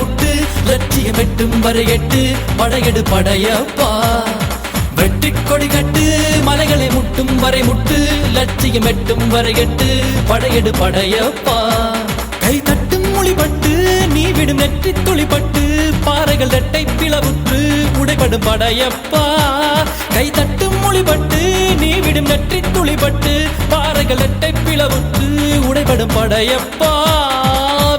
முட்டு லட்சியம் எட்டும் வரை எட்டு படையெடு படையப்பா வெற்றி கொடி கட்டு மலைகளை முட்டும் வரை முட்டு லட்சியம் எட்டும் வரை எட்டு படையெடு படையப்பா கை தட்டும் மொழிபட்டு நீ விடும் நெற்றி துளிப்பட்டு பாறைகள் ரெட்டை பிளவுற்று உடைபடும் படையப்பா கை தட்டும் மொழிபட்டு நீ விடும் நெற்றி துளிப்பட்டு பாறைகள் ரெட்டை பிளவுற்று உடைபடும் படையப்பா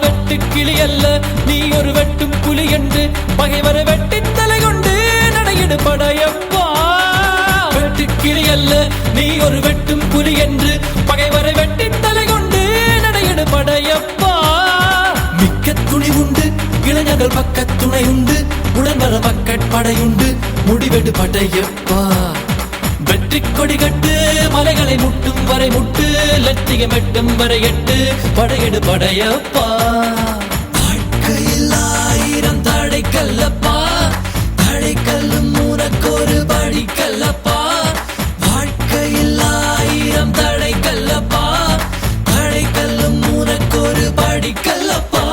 வெட்டு கிளி அல்ல நீ ஒரு வெட்டும் புலி என்று பகைவரை வெட்டி தலை கொண்டு நடையிடு படையப்பா வெட்டு கிளி அல்ல நீ ஒரு வெட்டும் புலி என்று பகைவரை வெட்டி தலை கொண்டு நடையிடு படையப்பா மிக்க துணி உண்டு இளைஞர்கள் பக்க துணை உண்டு உடன் வர பக்கட் படையுண்டு முடிவெடு படையப்பா வெற்றி கொடி கட்டு மலைகளை முட்டும் வரை முட்டு லட்சியம் எட்டும் வரை எட்டு படையெடு படையப்பா வாழ்க்கையில் ஆயிரம் தடை கல்லப்பா தடை கல்லும் உனக்கொரு படி கல்லப்பா வாழ்க்கையில் ஆயிரம் தடை கல்லப்பா தடை கல்லும் உனக்கொரு படி கல்லப்பா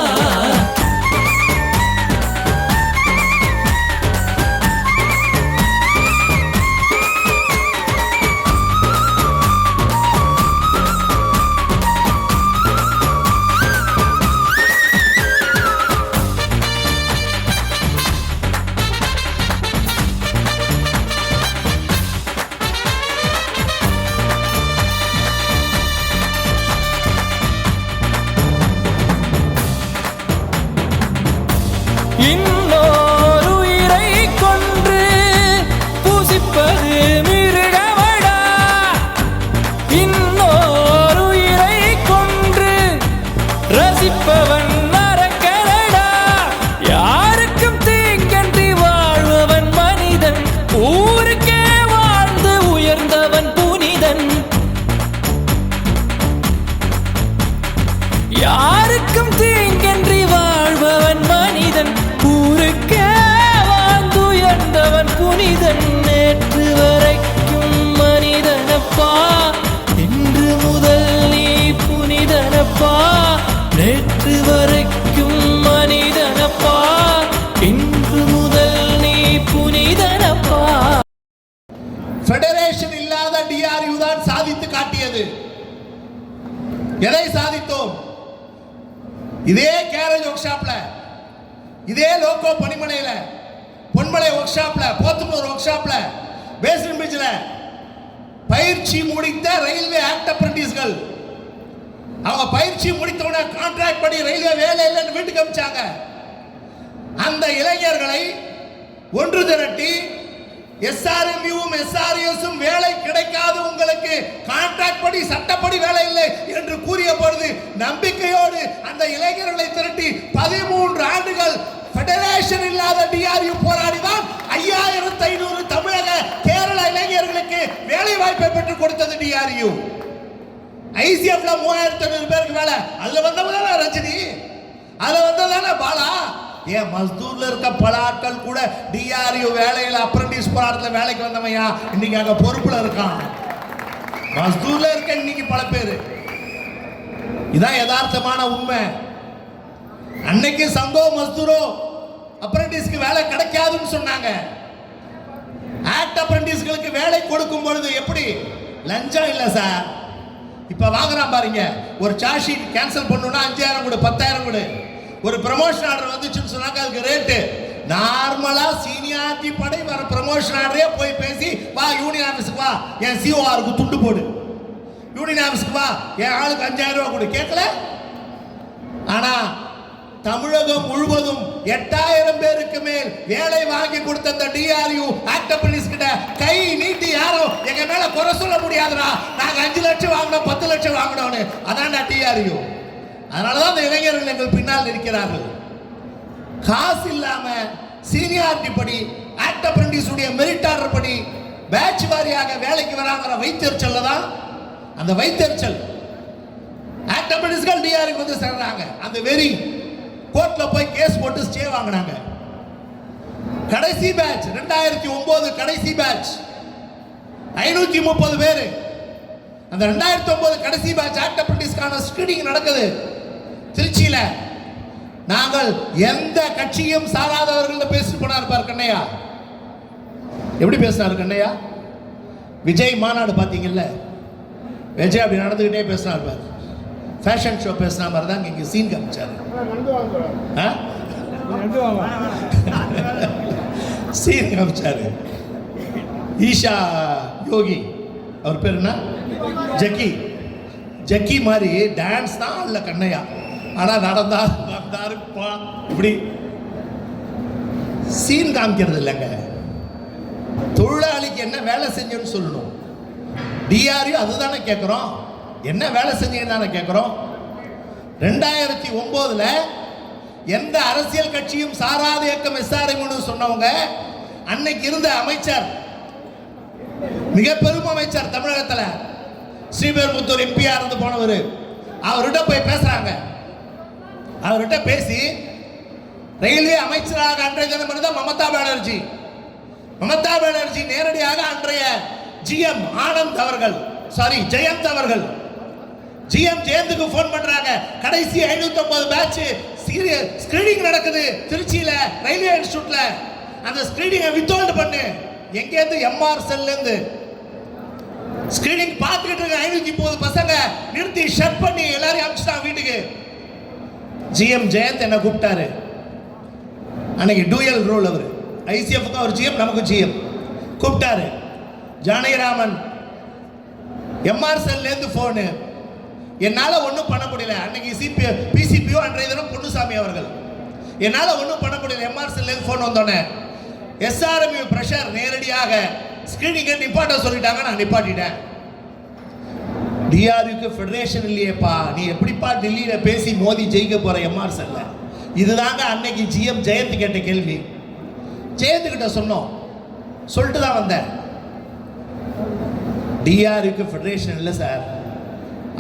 இன்னொரு உயிரை கொன்று பூசிப்பது மிருகமடா இன்னொரு உயிரை கொன்று ரசிப்பவன் நரக்கரடா யாருக்கும் தீங்கன்றி வாழ்பவன் மனிதன் ஊருக்கே வாழ்ந்து உயர்ந்தவன் புனிதன் யாருக்கும் தீங்கன்றி வாழ்பவன் மனிதன் ஊருக்கே வாழ்ந்துயர்ந்தவன் புனிதன் நேற்று வரைக்கும் மனிதனப்பா இன்று முதல் நீ புனிதனப்பா நேற்று வரைக்கும் மனிதனப்பா இன்று முதல் நீ புனிதனப்பா ஃபெடரேஷன் இல்லாத டிஆர்யூ தான் சாதித்து காட்டியது. எதை சாதித்தோம்? இதே கேரேஜ் ஒர்க் ஷாப்ல இதே லோகோ பணிமனையில பொன்மலை ஒர்க் ஷாப்ல போத்தனூர் ஒர்க் ஷாப்ல பேஸ்மென்ட் பிரிட்ஜ்ல பயிற்சி முடித்த ரயில்வே ஆக்ட் அப்ரண்டிஸ்கள் அவங்க பயிற்சி முடித்தவன கான்ட்ராக்ட் படி ரயில்வே வேலை இல்லைன்னு வீட்டுக்கு அனுப்பிச்சாங்க. அந்த இளைஞர்களை ஒன்று திரட்டி எஸ்ஆர்எம்யூவும் எஸ்ஆர்எஸும் வேலை கிடைக்காது உங்களுக்கு கான்ட்ராக்ட் படி சட்டப்படி வேலை இல்லை என்று கூறிய பொழுது நம்பிக்கையோடு அந்த இளைஞர்களை திரட்டி 13 ஆண்டுகள் ஃபெடரேஷன் இல்லாத டிஆர்யூ போராடிதான் 5500 தமிழக கேரள இளைஞர்களுக்கு வேலை வாய்ப்பை பெற்றுக் கொடுத்தது டிஆர்யூ. ஐசிஎஃப்ல 3500 பேருக்கு வேலை. அதுல வந்தவங்க ரஜினி, அதுல வந்ததானே பாலா. ஏன் மஸ்தூர்ல இருக்க பல ஆட்கள் கூட டிஆர்யூ வேலையில அப்ரண்டிஸ் போராட்டத்தில் வேலைக்கு வந்தவையா இன்னைக்கு அங்க பொறுப்புல இருக்கான். மஸ்தூர்ல இருக்க இன்னைக்கு பல பேரு. இதான் யதார்த்தமான உண்மை. அன்னைக்கு சங்கோ மஸ்தூரோ அப்ரண்டிஸ்க்கு வேலை கிடைக்காதுன்னு சொன்னாங்க. ஆக்ட் அப்ரண்டிஸ்களுக்கு வேலை கொடுக்கும் பொழுது எப்படி லஞ்சம் இல்ல சார். இப்ப வாங்குறான் பாருங்க, ஒரு சார்ஜ் ஷீட் கேன்சல் பண்ணணும்னா 5000 கொடு 10000 கொடு. ஒரு ப்ரமோஷன் ஆர்டர் வந்துச்சுன்னு சொன்னாங்க, அதுக்கு ரேட்டு நார்மலா சீனியாரிட்டி படை வர ப்ரமோஷன் ஆர்டரே போய் பேசி வா யூனியன் ஆஃபீஸுக்கு வா, என் சிஓஆருக்கு துண்டு போடு, யூனியன் ஆஃபீஸுக்கு வா என் ஆளுக்கு 5000 ரூபாய் கொடு கேட்கல. ஆனா தமிழகம் முழுவதும் 8000 பேருக்கு மேல் வேலை வாங்கி கொடுத்த அந்த டிஆர்யூ ஆக்ட் அப்ரண்டிஸ் கிட்ட கை நீட்டி யாரும் எங்க மேல குறை சொல்ல முடியாதுடா, நாங்க 5 லட்சம் வாங்கணும் 10 லட்சம் வாங்கணும்னு. அதான்டா டிஆர்யூ. அதனாலதான் அந்த இளைஞர்கள் எங்கள் பின்னால் இருக்கிறார்கள். காசு இல்லாம சீனியாரிட்டி படி ஆக்ட் அப்ரண்டிஸ் உடைய மெரிட் ஆர்டர் படி பேட்ச் வாரியாக வேலைக்கு வராங்கிற வைத்தறிச்சல்ல தான் அந்த வைத்தறிச்சல் ஆக்ட் அப்ரண்டிஸ்கள் டிஆர்யூ வந்து சேர்றாங்க. அந்த வெறி கோர்ட்ல போய் கேஸ் போட்டு ஸ்டே வாங்கினாங்க. கடைசி பேட்ச் 2009 கடைசி பேட்ச் 530 பேர். அந்த 2009 கடைசி பேட்ச் ஆக்ட் அப்ரண்டிஸ்கான ஸ்கிரீனிங் நடக்குது திருச்சியில. நாங்கள் எந்த கட்சியும் சாராதவர்கள் பேசிட்டு போனார் பார் கண்ணையா. எப்படி பேசினார் கண்ணையா? விஜய் மாநாடு பார்த்தீங்கல்ல, விஜய் அப்படி நடந்துக்கிட்டே பேசினார் பார். ஃபேஷன் ஷோ பேசின மாதிரி தான் இங்கே சீன் காமிச்சார். சீன் காமிச்சாரு. ஈஷா யோகி அவர் பேர் என்ன, ஜக்கி மாதிரி டான்ஸ் தான் இல்ல கண்ணையா. ஆனா நடந்தாரு இப்படி சீன் காமிக்கிறது இல்லைங்க. தொழிலாளிக்கு என்ன வேலை செஞ்சோன்னு சொல்லணும். டிஆர்யூ அதுதானே கேட்குறோம், என்ன வேலை செஞ்சீங்கன்னு தானே கேட்குறோம். 2009 எந்த அரசியல் கட்சியும் சாராத இயக்கம் எஸ்ஆர்எம் சொன்னவங்க அன்னைக்கு இருந்த அமைச்சர், மிக பெரும் அமைச்சர் தமிழகத்தில், ஸ்ரீபெரும்புத்தூர் எம்பியா இருந்து போனவர், அவர்கிட்ட போய் பேசுறாங்க. அவர்கிட்ட பேசி ரயில்வே அமைச்சராக அன்றைய தினம் இருந்தால் மமதா பானர்ஜி நேரடியாக அன்றைய ஜிஎம் ஆனந்த் அவர்கள், ஜெயந்த் அவர்கள், ஜிஎம் ஜெயந்துக்கு போன் பண்றாங்க. கடைசி 550 பேட்ச் ஸ்கிரீனிங் நடக்குது திருச்சியில ரயில்வே இன்ஸ்டிடியூட்ல. அந்த ஸ்கிரீனிங்கை வித்ஹோல்ட் பண்ணு. எங்க இருந்து? எம்ஆர் செல்ல இருந்து. ஸ்கிரீனிங் பார்த்துக்கிட்டு இருக்க 530 பசங்க நிறுத்தி ஷட் பண்ணி எல்லாரையும் அனுப்பிச்சிட்டாங்க வீட்டுக்கு. ஜிஎம் ஜெயந்த் என்ன கூப்பிட்டாரு. அன்னைக்கு டூயல் ரோல், அவர் ஐசிஎஃப்க்கு அவர் ஜிஎம், நமக்கு ஜிஎம். கூப்பிட்டாரு. ஜானகிராமன் எம்ஆர் செல்ல இருந்து போனு. என்னால ஒன்றும் பண்ண முடியல. அன்னைக்கு பிசிபிஓ அன்றைய தினம் பொன்னுசாமி அவர்கள், என்னால ஒன்றும் பண்ண முடியல. எம்ஆர் செல்ல இருந்து போன் வந்தோடனே எஸ்ஆர்எம் பிரஷர் நேரடியாக ஸ்கிரீனிங்கை நிப்பாட்ட சொல்லிட்டாங்க. நான் நிப்பாட்டிட்டேன். டிஆர்யூக்கு ஃபெடரேஷன் இல்லையேப்பா, நீ எப்படிப்பா டெல்லியில பேசி மோதி ஜெயிக்க போற எம்ஆர் செல்ல? இதுதாங்க அன்னைக்கு ஜிஎம் ஜெயந்த் கேட்ட கேள்வி. ஜெயந்த் கிட்ட சொன்னோம், சொல்லிட்டு தான் வந்தேன். டிஆர்யூக்கு ஃபெடரேஷன் இல்லை சார்,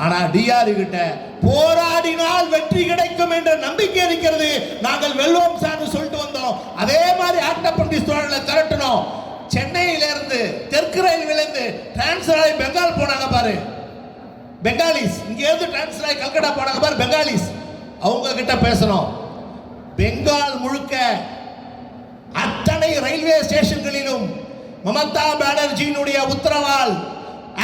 ஆனா டிஆர்யூ கிட்ட போராடினால் வெற்றி கிடைக்கும் என்ற நம்பிக்கை இருக்கிறது, நாங்கள் வெல்வோம் சார்னு சொல்லிட்டு வந்தோம். அதே மாதிரி ஆக்ட் அப்ரண்டிஸ் தொழிலை திரட்டணும். சென்னையில இருந்து தெற்கு ரயில்வேல இருந்து டிரான்ஸ்ஃபர் ஆகி பெங்கால் போனாங்க பாரு, பெங்காலிஸ். இங்க இருந்து டிரான்ஸ்ஃபர் ஆகி கல்கட்டா போனாங்க பாரு பெங்காலிஸ். அவங்க கிட்ட பேசணும். பெங்கால் முழுக்க அத்தனை ரயில்வே ஸ்டேஷன்களிலும் மமதா பானர்ஜியினுடைய உத்தரவால்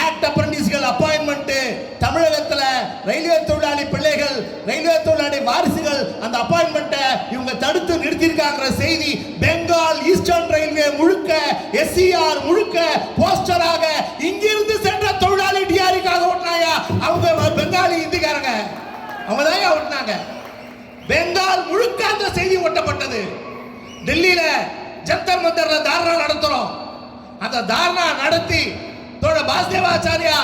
ஆக்ட் அப்ரண்டிஸ்கள் அப்பாயின்மெண்ட். தமிழகத்தில் ரயில்வே தொழிலாளி பிள்ளைகள், ரயில்வே தொழிலாளி வாரிசுகள் அந்த அப்பாயின்மெண்ட்டை இவங்க தடுத்து நிறுத்தியிருக்காங்கிற செய்தி பெங்கால் ஈஸ்டர்ன் ரயில்வே முழுக்க, எஸ்சிஆர் முழுக்க போஸ்டராக இங்கிருந்து சென்ற தொழிலாளி டிஆர்யூக்காக ஓட்டினாங்க. அவங்க பெங்காலி இந்திக்காரங்க, அவங்க தான் ஓட்டினாங்க. பெங்கால் முழுக்க அந்த செய்தி ஒட்டப்பட்டது. டெல்லியில ஜந்தர் மந்தர்ல தாரணா நடத்துறோம். அந்த தாரணா நடத்தி பாஸ்தேவாச்சாரியா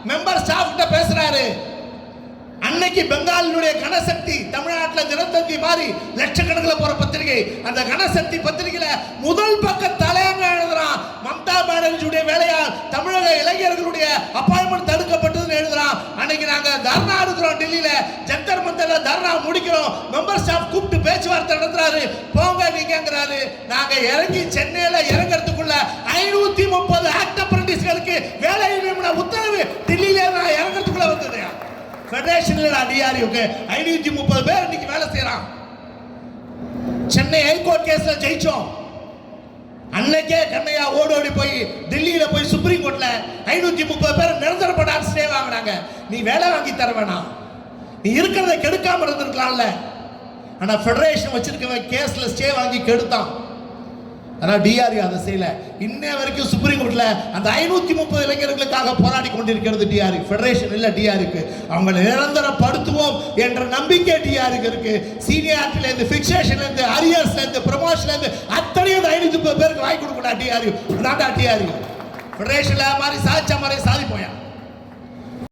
மெம்பர் ஸ்டாஃப் கிட்ட பேசுறாரு. அன்னைக்கு பெங்காலினுடைய கனசக்தி தமிழ்நாட்டில் தினத்தந்தி மாதிரி லட்சக்கணக்கில் போற பத்திரிகை, அந்த கனசக்தி பத்திரிகையில முதல் பக்க தலையங்க எழுதுறான், மம்தா பானர்ஜியுடைய வேலையால் தமிழக இளைஞர்களுடைய அப்பாயின்மெண்ட் தடுக்கப்பட்டதுன்னு எழுதுறான். அன்னைக்கு நாங்க தர்ணா எடுக்கிறோம் டெல்லியில, ஜந்தர் மந்தர்ல தர்ணா முடிக்கிறோம். மெம்பர் ஸ்டாஃப் கூப்பிட்டு பேச்சுவார்த்தை நடத்துறாரு. போங்க நீங்கிறாரு. நாங்க இறங்கி சென்னையில இறங்குறதுக்குள்ள 530 ஆக்ட் அப்ரண்டிஸ்களுக்கு வேலை நியமன உத்தரவு டெல்லியில நான் இறங்குறதுக்குள்ள வந்தது. ஃபெடரேஷன்ல டிஆர்யூக்கு 530 பேர் இன்னைக்கு வேலை செய்யறான். சென்னை ஹைகோர்ட் கேஸ்ல ஜெயிச்சோம். அன்னைக்கே கண்ணையா ஓடோடி போய் டெல்லியில போய் சுப்ரீம் கோர்ட்ல 530 பேர் நிரந்தர ஸ்டே வாங்கினாங்க. நீ வேலை வாங்கி தர வேணாம், நீ இருக்கிறத கெடுக்காம இருந்திருக்கலாம்ல. ஆனா ஃபெடரேஷன் வச்சிருக்க கேஸ்ல ஸ்டே வாங்கி கெடுத்தான். ஆனா டிஆர்யூ அதை செய்யல. இன்ன வரைக்கும் சுப்ரீம் கோர்ட்ல அந்த 530 இளைஞர்களுக்காக போராடி கொண்டிருக்கிறது டிஆர்யூ, ஃபெடரேஷன் இல்ல டிஆர்யூக்கு. அவங்களை நிரந்தரப்படுத்துவோம் என்ற நம்பிக்கை டிஆர்யூக்கு இருக்கு. சீனியாரிட்டில இருந்து, ஃபிக்சேஷன்ல இருந்து, அரியர்ஸ்ல இருந்து, ப்ரமோஷன்ல இருந்து அத்தனையும் 530 பேருக்கு வாங்கி கொடுக்கணும் டிஆர்யூ. அதான் டிஆர்யூ ஃபெடரேஷன்ல மாதிரி சாதிச்ச மாதிரி சாதிப்போம்.